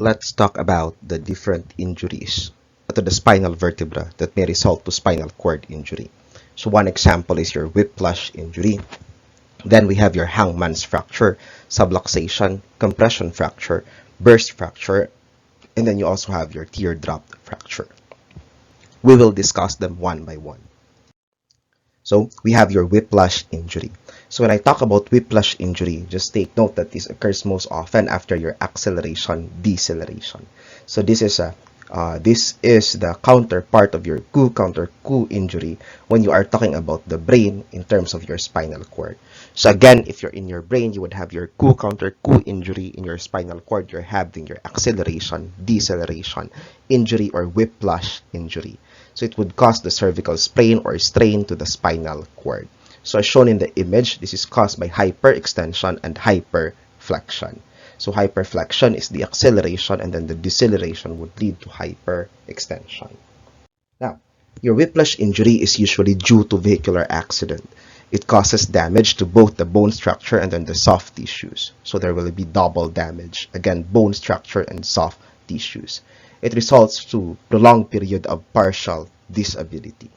let's talk about the different injuries to the spinal vertebra that may result to spinal cord injury. So one example is your whiplash injury. Then we have your hangman's fracture, subluxation, compression fracture, burst fracture, and then you also have your teardrop fracture. We will discuss them one by one. So we have your whiplash injury. So when I talk about whiplash injury, just take note that this occurs most often after your acceleration, deceleration. So this is the counterpart of your counter-coup injury when you are talking about the brain in terms of your spinal cord. So again, if you're in your brain, you would have your counter-coup injury. In your spinal cord, you're having your acceleration, deceleration injury or whiplash injury. So it would cause the cervical sprain or strain to the spinal cord. So as shown in the image, this is caused by hyperextension and hyperflexion. So hyperflexion is the acceleration, and then the deceleration would lead to hyperextension. Now, your whiplash injury is usually due to vehicular accident. It causes damage to both the bone structure and then the soft tissues. So there will be double damage. Again, bone structure and soft tissues. It results to prolonged period of partial disability.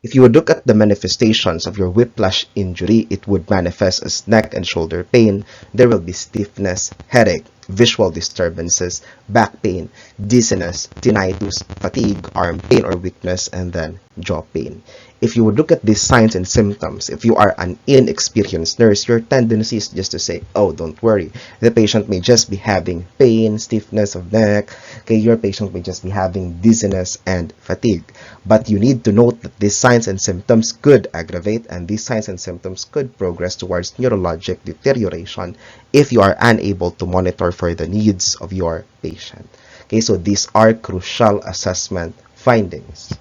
If you would look at the manifestations of your whiplash injury, it would manifest as neck and shoulder pain. There will be stiffness, headache, visual disturbances, back pain, dizziness, tinnitus, fatigue, arm pain or weakness, and then jaw pain. If you would look at these signs and symptoms, if you are an inexperienced nurse, your tendency is just to say, oh, don't worry. The patient may just be having pain, stiffness of neck. Okay, your patient may just be having dizziness and fatigue. But you need to note that these signs and symptoms could aggravate, and these signs and symptoms could progress towards neurologic deterioration if you are unable to monitor for the needs of your patient. Okay, so these are crucial assessment findings.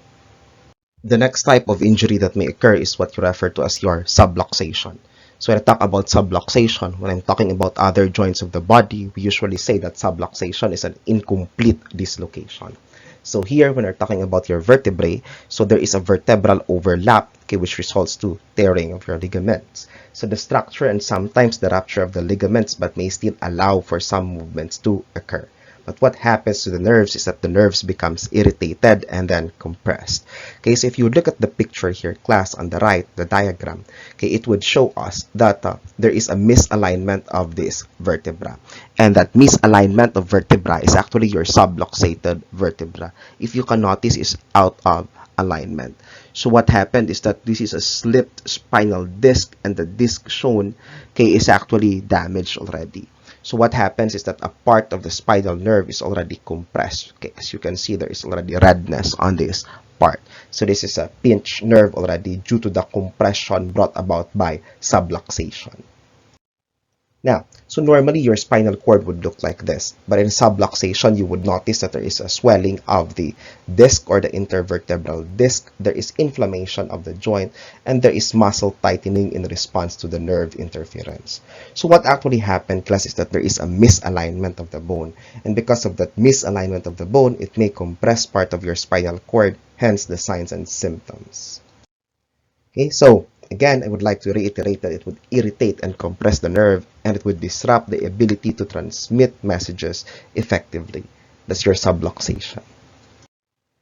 The next type of injury that may occur is what you refer to as your subluxation. So when I talk about subluxation, when I'm talking about other joints of the body, we usually say that subluxation is an incomplete dislocation. So here, when we're talking about your vertebrae, so there is a vertebral overlap, okay, which results to tearing of your ligaments. So the structure and sometimes the rupture of the ligaments, but may still allow for some movements to occur. But what happens to the nerves is that the nerves becomes irritated and then compressed. Okay, so if you look at the picture here, class, on the right, the diagram, okay, it would show us that there is a misalignment of this vertebra. And that misalignment of vertebra is actually your subluxated vertebra. If you can notice, is out of alignment. So what happened is that this is a slipped spinal disc, and the disc shown, okay, is actually damaged already. So what happens is that a part of the spinal nerve is already compressed. Okay, as you can see, there is already redness on this part. So this is a pinched nerve already due to the compression brought about by subluxation. Now, so normally your spinal cord would look like this, but in subluxation, you would notice that there is a swelling of the disc or the intervertebral disc. There is inflammation of the joint, and there is muscle tightening in response to the nerve interference. So what actually happened, class, is that there is a misalignment of the bone, and because of that misalignment of the bone, it may compress part of your spinal cord, hence the signs and symptoms. Okay, so again, I would like to reiterate that it would irritate and compress the nerve, and it would disrupt the ability to transmit messages effectively. That's your subluxation.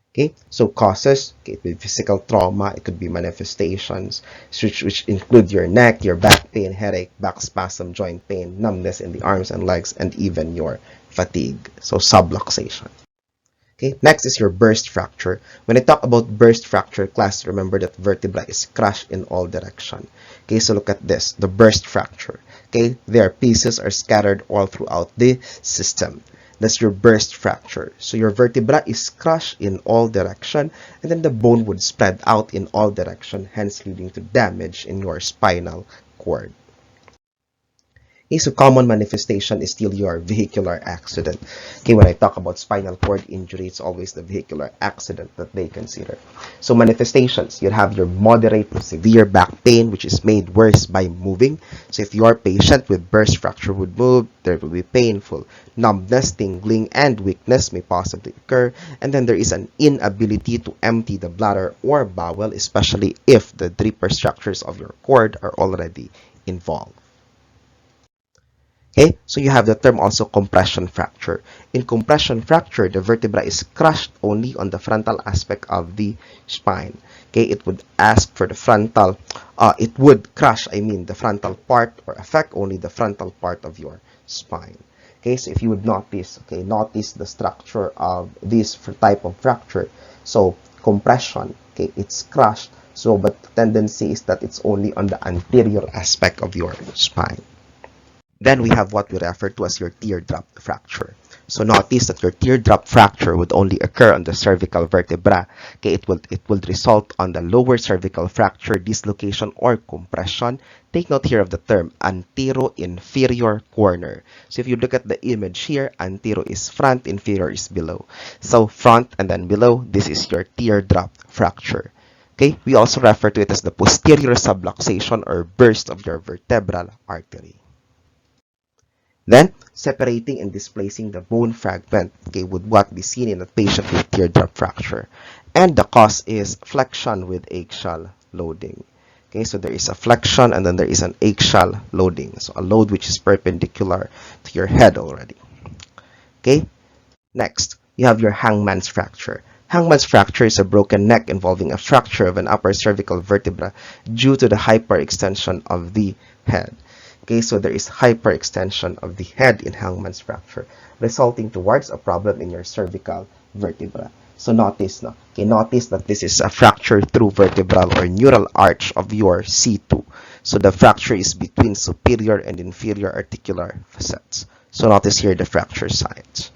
Okay, so causes, okay, it could be physical trauma, it could be manifestations, which include your neck, your back pain, headache, back spasm, joint pain, numbness in the arms and legs, and even your fatigue. So subluxation. Okay, next is your burst fracture. When I talk about burst fracture, class, remember that vertebra is crushed in all direction. Okay, so look at this, the burst fracture. Okay, their pieces are scattered all throughout the system. That's your burst fracture. So your vertebra is crushed in all direction, and then the bone would spread out in all direction, hence leading to damage in your spinal cord. Okay, so common manifestation is still your vehicular accident. Okay, when I talk about spinal cord injury, it's always the vehicular accident that they consider. So manifestations, you have your moderate to severe back pain, which is made worse by moving. So if your patient with burst fracture would move, there will be painful. Numbness, tingling, and weakness may possibly occur. And then there is an inability to empty the bladder or bowel, especially if the deeper structures of your cord are already involved. Okay, so you have the term also compression fracture. In compression fracture, the vertebra is crushed only on the frontal aspect of the spine. Okay, it would ask for the frontal, it would crush, I mean, the frontal part or affect only the frontal part of your spine. Okay, so if you would notice, okay, notice the structure of this type of fracture. So compression, okay, it's crushed. So, but the tendency is that it's only on the anterior aspect of your spine. Then we have what we refer to as your teardrop fracture. So notice that your teardrop fracture would only occur on the cervical vertebra. Okay, it will result on the lower cervical fracture, dislocation, or compression. Take note here of the term antero-inferior corner. So if you look at the image here, antero is front, inferior is below. So front and then below, this is your teardrop fracture. Okay, we also refer to it as the posterior subluxation or burst of your vertebral artery. Then, separating and displacing the bone fragment, okay, would what be seen in a patient with teardrop fracture. And the cause is flexion with axial loading. Okay, so there is a flexion and then there is an axial loading. So a load which is perpendicular to your head already. Okay, next, you have your hangman's fracture. Hangman's fracture is a broken neck involving a fracture of an upper cervical vertebra due to the hyperextension of the head. Okay, so there is hyperextension of the head in hangman's fracture, resulting towards a problem in your cervical vertebra. So notice, no? Okay, notice that this is a fracture through vertebral or neural arch of your C2. So the fracture is between superior and inferior articular facets. So notice here the fracture sites.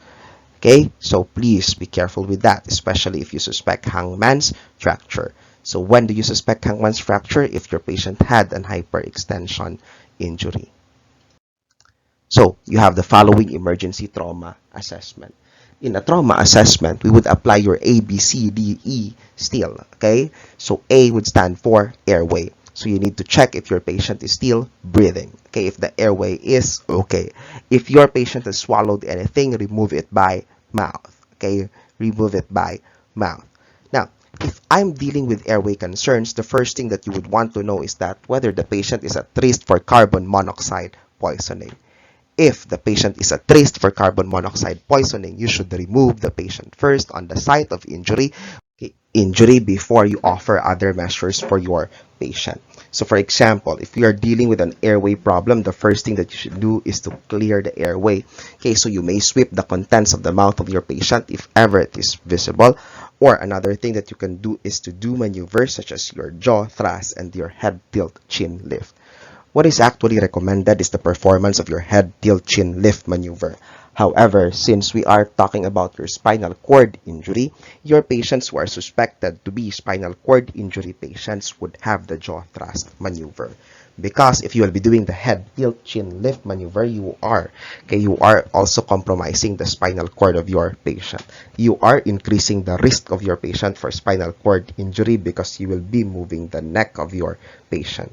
Okay, so please be careful with that, especially if you suspect hangman's fracture. So when do you suspect hangman's fracture? If your patient had an hyperextension injury. So you have the following emergency trauma assessment. In a trauma assessment, we would apply your A, B, C, D, E still. Okay, so A would stand for airway. So you need to check if your patient is still breathing. Okay, if the airway is okay. If your patient has swallowed anything, remove it by mouth. Okay, remove it by mouth. Now, if I'm dealing with airway concerns, the first thing that you would want to know is that whether the patient is at risk for carbon monoxide poisoning. If the patient is at risk for carbon monoxide poisoning, you should remove the patient first on the site of injury before you offer other measures for your patient. So for example, if you are dealing with an airway problem, the first thing that you should do is to clear the airway. Okay, so you may sweep the contents of the mouth of your patient if ever it is visible. Or another thing that you can do is to do maneuvers such as your jaw thrust and your head tilt chin lift. What is actually recommended is the performance of your head tilt chin lift maneuver. However, since we are talking about your spinal cord injury, your patients who are suspected to be spinal cord injury patients would have the jaw thrust maneuver. Because if you will be doing the head tilt chin lift maneuver, you are also compromising the spinal cord of your patient. You are increasing the risk of your patient for spinal cord injury because you will be moving the neck of your patient.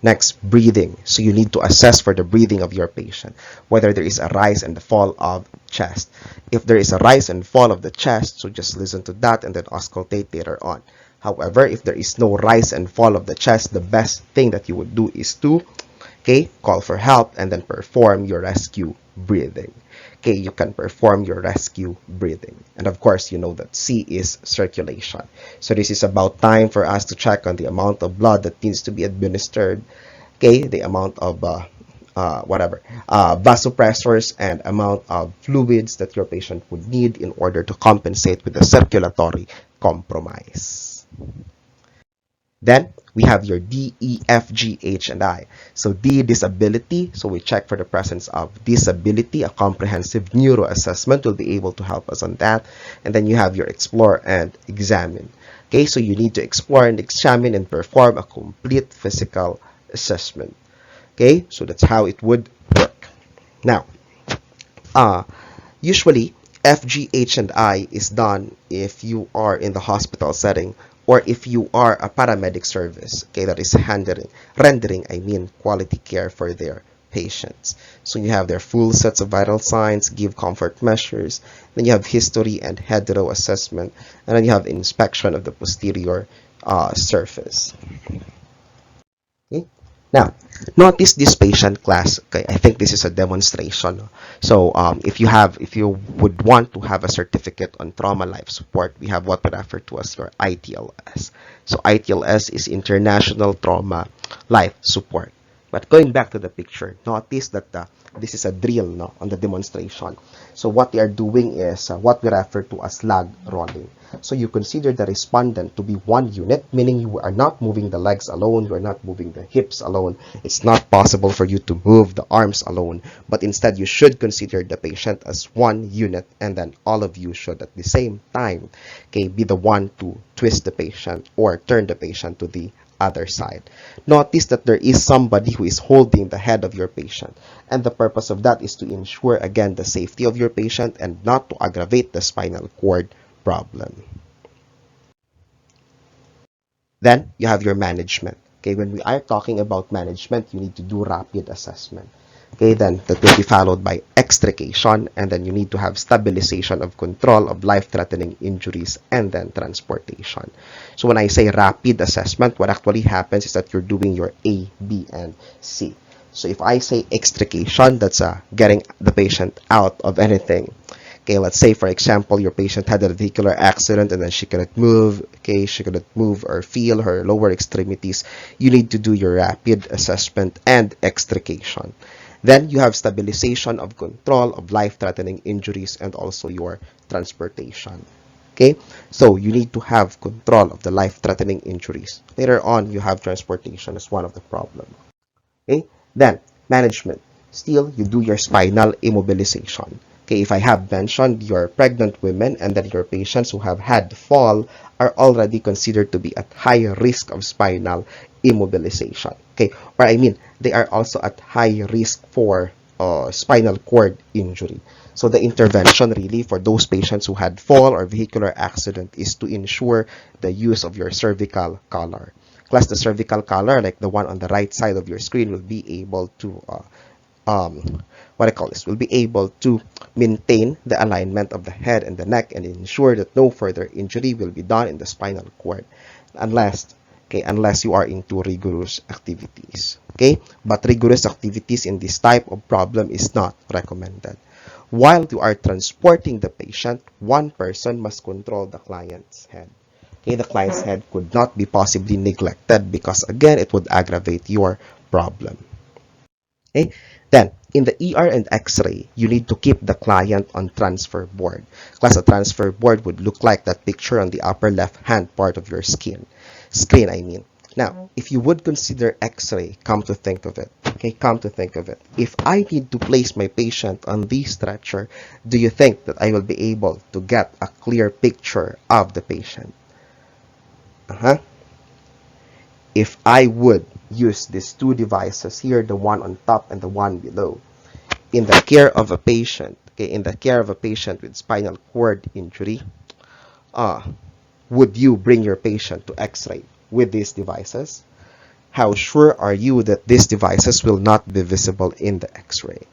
Next, breathing. So you need to assess for the breathing of your patient, whether there is a rise and fall of chest. If there is a rise and fall of the chest, so just listen to that and then auscultate later on. However, if there is no rise and fall of the chest, the best thing that you would do is to, call for help and then perform your rescue breathing. Okay, you can perform your rescue breathing. And of course, you know that C is circulation. So this is about time for us to check on the amount of blood that needs to be administered. Okay, the amount of vasopressors and amount of fluids that your patient would need in order to compensate with the circulatory compromise. Then we have your D, E, F, G, H, and I. So D, disability. So we check for the presence of disability. A comprehensive neuro assessment will be able to help us on that. And then you have your explore and examine. Okay, so you need to explore and examine and perform a complete physical assessment. Okay, so that's how it would work. Now, usually F, G, H, and I is done if you are in the hospital setting or if you are a paramedic service, okay, that is rendering quality care for their patients. So you have their full sets of vital signs, give comfort measures, then you have history and hetero assessment, and then you have inspection of the posterior surface. Okay? Now, notice this patient class. Okay, I think this is a demonstration. So, if you would want to have a certificate on trauma life support, we have what we refer to as your ITLS. So, ITLS is International Trauma Life Support. But going back to the picture, notice that this is a drill, no, on the demonstration. So what they are doing is what we refer to as lag rolling. So you consider the respondent to be one unit, meaning you are not moving the legs alone, you are not moving the hips alone. It's not possible for you to move the arms alone, but instead you should consider the patient as one unit, and then all of you should at the same time, okay, be the one to twist the patient or turn the patient to the other side. Notice that there is somebody who is holding the head of your patient, and the purpose of that is to ensure again the safety of your patient and not to aggravate the spinal cord problem. Then you have your management. Okay, when we are talking about management, you need to do rapid assessment. Okay, then that will be followed by extrication, and then you need to have stabilization of control of life-threatening injuries, and then transportation. So when I say rapid assessment, what actually happens is that you're doing your A, B, and C. So if I say extrication, that's getting the patient out of anything. Okay, let's say for example your patient had a vehicular accident and then she cannot move. Okay, she cannot move or feel her lower extremities. You need to do your rapid assessment and extrication. Then you have stabilization of control of life-threatening injuries and also your transportation. Okay, so you need to have control of the life-threatening injuries. Later on, you have transportation as one of the problems. Okay, then management. Still, you do your spinal immobilization. Okay, if I have mentioned your pregnant women and then your patients who have had fall are already considered to be at higher risk of spinal immobilization. Okay, or I mean, they are also at high risk for spinal cord injury. So the intervention really for those patients who had fall or vehicular accident is to ensure the use of your cervical collar. Plus the cervical collar, like the one on the right side of your screen, will be able to what I call this, will be able to maintain the alignment of the head and the neck and ensure that no further injury will be done in the spinal cord unless you are into rigorous activities. Okay, but rigorous activities in this type of problem is not recommended. While you are transporting the patient, one person must control the client's head. Okay, the client's head could not be possibly neglected because again it would aggravate your problem. Okay, then in the ER and X-ray, you need to keep the client on transfer board. Class, a transfer board would look like that picture on the upper left-hand part of your screen, I mean. Now, if you would consider X-ray, come to think of it, okay, come to think of it. If I need to place my patient on the stretcher, do you think that I will be able to get a clear picture of the patient? If I would use these two devices here, the one on top and the one below, in the care of a patient, okay, in the care of a patient with spinal cord injury, would you bring your patient to X-ray with these devices? How sure are you that these devices will not be visible in the X-ray?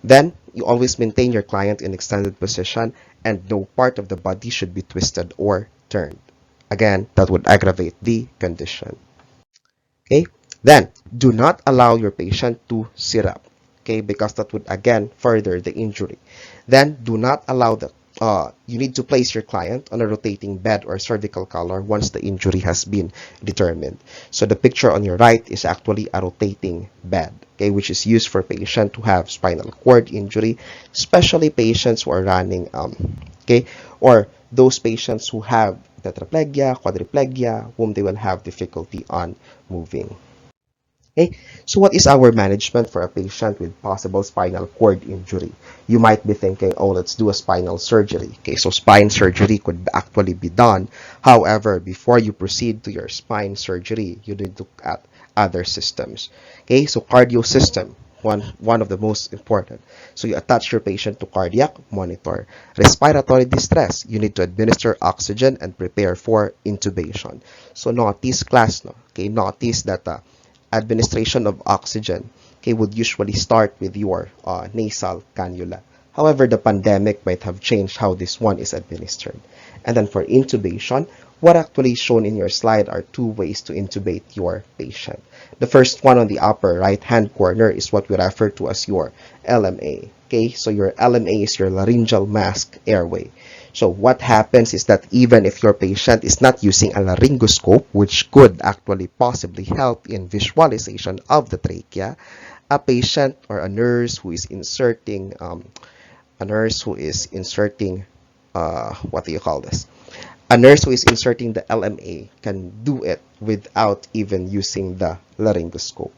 Then, you always maintain your client in extended position and no part of the body should be twisted or turned. Again, that would aggravate the condition. Okay, then do not allow your patient to sit up, okay, because that would again further the injury. Then do not allow the you need to place your client on a rotating bed or cervical collar once the injury has been determined. So the picture on your right is actually a rotating bed, okay, which is used for patients who have spinal cord injury, especially patients who are running okay, or those patients who have tetraplegia, quadriplegia, whom they will have difficulty on moving. Okay, so what is our management for a patient with possible spinal cord injury? You might be thinking, oh, let's do a spinal surgery. Okay, so spine surgery could actually be done. However, before you proceed to your spine surgery, you need to look at other systems. Okay, so cardio system, one of the most important. So you attach your patient to cardiac monitor. Respiratory distress, you need to administer oxygen and prepare for intubation. So notice class, no? Okay, notice that administration of oxygen, okay, would usually start with your nasal cannula. However, the pandemic might have changed how this one is administered. And then for intubation, what actually shown in your slide are two ways to intubate your patient. The first one on the upper right-hand corner is what we refer to as your LMA. Okay, so your LMA is your laryngeal mask airway. So what happens is that even if your patient is not using a laryngoscope, which could actually possibly help in visualization of the trachea, a patient or a nurse who is inserting what do you call this? A nurse who is inserting the LMA can do it without even using the laryngoscope.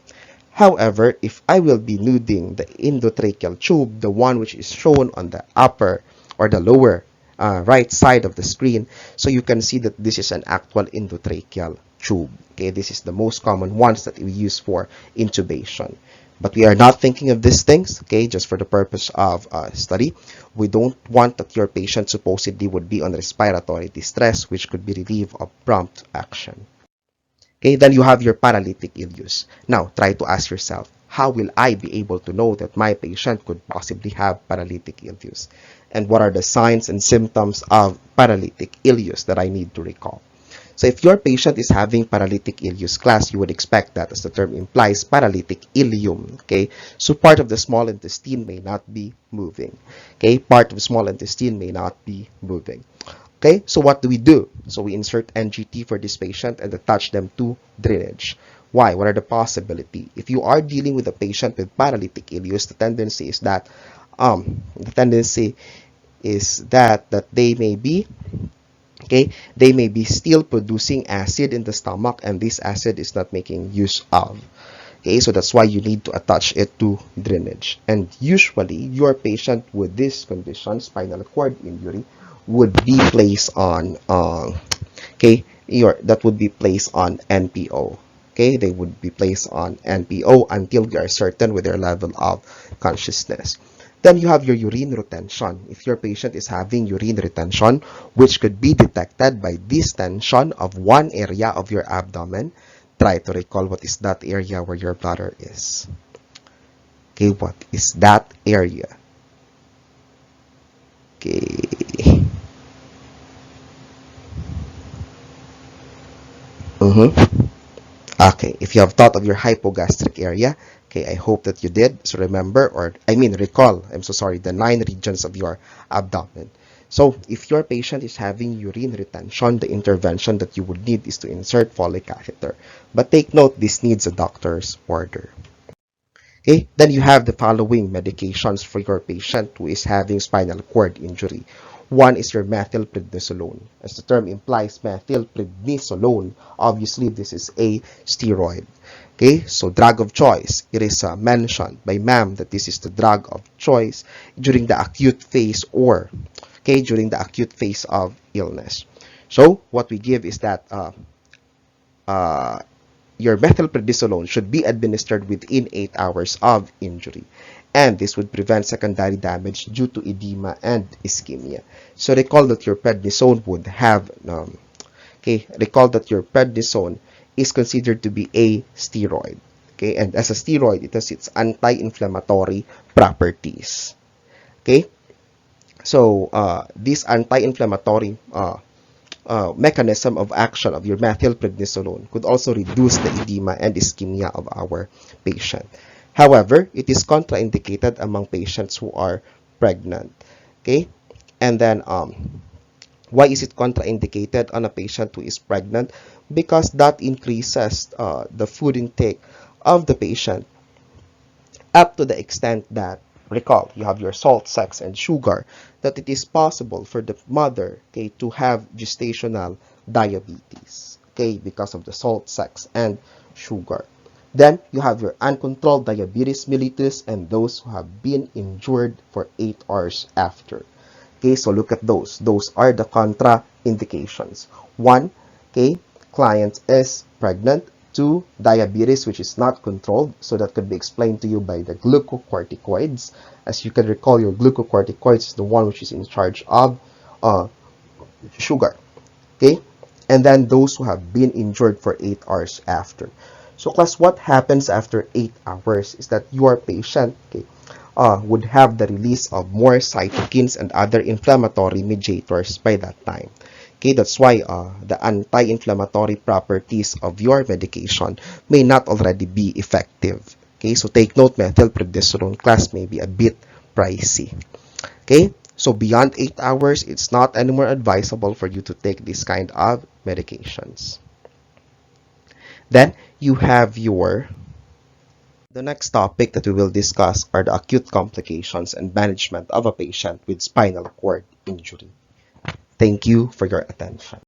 However, if I will be nuding the endotracheal tube, the one which is shown on the upper or the lower right side of the screen, so you can see that this is an actual endotracheal tube. Okay, this is the most common ones that we use for intubation. But we are not thinking of these things, okay, just for the purpose of study. We don't want that your patient supposedly would be on respiratory distress, which could be relieved of prompt action. Okay, then you have your paralytic ileus. Now, try to ask yourself, how will I be able to know that my patient could possibly have paralytic ileus? And what are the signs and symptoms of paralytic ileus that I need to recall? So if your patient is having paralytic ileus class, you would expect that, as the term implies, paralytic ileum. Okay, so part of the small intestine may not be moving. Okay, part of the small intestine may not be moving. Okay, so what do we do? So we insert NGT for this patient and attach them to drainage. Why? What are the possibility? If you are dealing with a patient with paralytic ileus, the tendency is that that they may be still producing acid in the stomach, and this acid is not making use of. Okay, so that's why you need to attach it to drainage. And usually, your patient with this condition, spinal cord injury, would be placed on that would be placed on NPO. Okay, they would be placed on NPO until we are certain with their level of consciousness. Then you have your urine retention. If your patient is having urine retention, which could be detected by distension of one area of your abdomen, try to recall what is that area where your bladder is. Okay, what is that area? Okay. Okay, if you have thought of your hypogastric area, okay, I hope that you did. So remember, recall, the 9 regions of your abdomen. So if your patient is having urine retention, the intervention that you would need is to insert Foley catheter. But take note, this needs a doctor's order. Okay, then you have the following medications for your patient who is having spinal cord injury. One is your methylprednisolone. As the term implies, methylprednisolone, obviously this is a steroid. Okay, so drug of choice. It is mentioned by ma'am that this is the drug of choice during the acute phase during the acute phase of illness. So what we give is that your methylprednisolone should be administered within 8 hours of injury. And this would prevent secondary damage due to edema and ischemia. So recall that your prednisone would have, recall that your prednisone is considered to be a steroid. Okay, and as a steroid, it has its anti-inflammatory properties. Okay, so this anti-inflammatory mechanism of action of your methylprednisolone could also reduce the edema and ischemia of our patient. However, it is contraindicated among patients who are pregnant. Okay, and then why is it contraindicated on a patient who is pregnant? Because that increases the food intake of the patient up to the extent that, recall, you have your salt, sex, and sugar, that it is possible for the mother, okay, to have gestational diabetes, okay, because of the salt, sex, and sugar. Then you have your uncontrolled diabetes mellitus and those who have been injured for 8 hours after. Okay, so look at those. Those are the contraindications. 1, okay, client is pregnant. 2, diabetes which is not controlled, so that could be explained to you by the glucocorticoids. As you can recall, your glucocorticoids is the one which is in charge of sugar. Okay, and then those who have been injured for 8 hours after. So class, what happens after 8 hours is that your patient, okay, would have the release of more cytokines and other inflammatory mediators by that time. Okay, that's why the anti-inflammatory properties of your medication may not already be effective. Okay, so take note, methylprednisolone class may be a bit pricey. Okay, so beyond 8 hours, it's not anymore advisable for you to take this kind of medications. Then you have the next topic that we will discuss are the acute complications and management of a patient with spinal cord injury. Thank you for your attention.